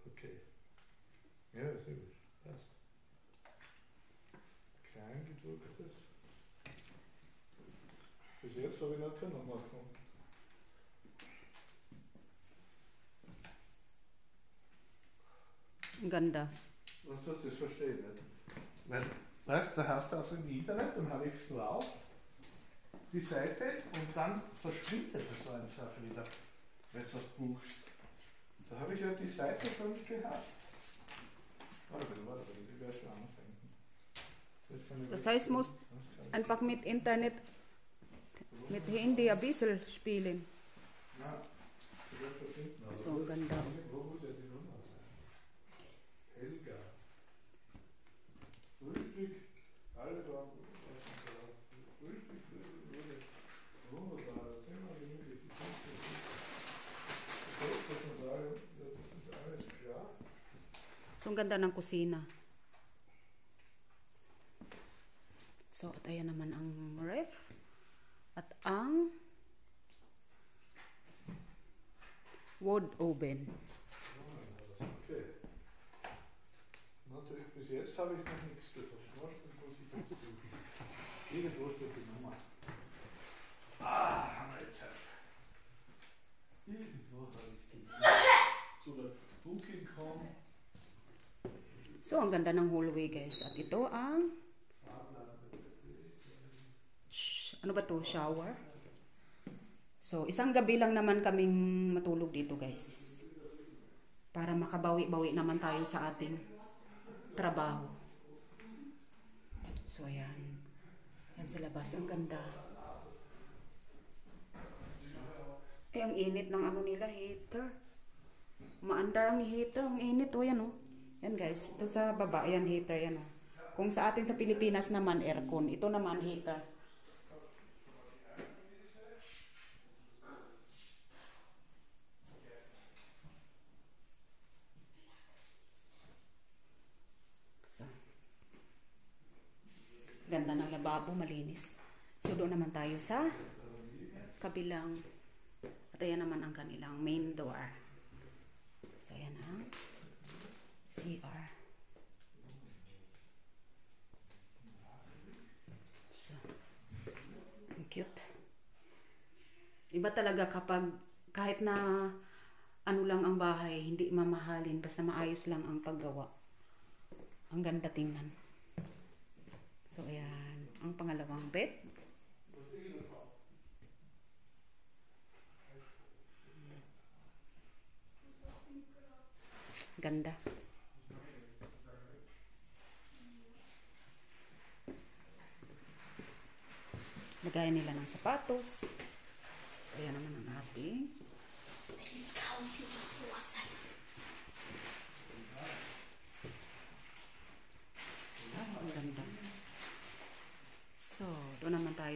Okay. Ja, sehr gut. Passt. Klein gedrucktes. Bis jetzt habe ich noch keine Nummer gefunden. Ganda. Was das verstehe ich nicht. Weil, weißt du, da hast du also im Internet, dann habe ich es drauf, die Seite, und dann verschwindet es einfach wieder, wenn du es buchst. Da habe ich ja die Seite schon gehabt. Warte, ich werde schon anfangen. Das heißt, musst einfach mit Internet, mit Handy ein bisschen spielen. Ja, So, ganda. wo muss ja die Nummer sein? Helga. Frühstück, alle waren Frühstück wurde wunderbar, das ist immer gemütlich. Die Kunst ist dass man sagen, das ist alles klar. So, ang ganda ng kusina. So, at ayan naman ang ref. At ang wood oven. Okay. Natürlich, bis jetzt habe ich noch nichts gefunden. Was muss ich jetzt suchen? Irgendwo steht die Nummer. Haben wir jetzt. Irgendwo habe ich die Nummer. So, das Booking kommt. So, ang ganda ng hallway, guys. At ito ang ano ba to? Shower. So, isang gabi lang naman kaming matulog dito, guys. Para makabawi-bawi naman tayo sa ating trabaho. So, ayan. Yan sa labas. Ang ganda. So, ang init ng ano nila, heater. Maandar ang heater. Ang init, o yan, o. Yan, guys. Ito sa baba, yan, heater, yan, o. Kung sa atin sa Pilipinas naman, aircon. Ito naman, heater. So, ganda ng lababo, malinis. So, doon naman tayo sa kabilang. At ayan naman ang kanilang main door. So, ayan ang CR. So, ang cute. Iba talaga kapag kahit na ano lang ang bahay, hindi mamahalin, basta maayos lang ang paggawa. Ang ganda tingnan. So, ayan. Ang pangalawang bed. Ganda. Lagayan nila ng sapatos. Ayan naman ang ating. Ang ganda. So, doon naman tayo.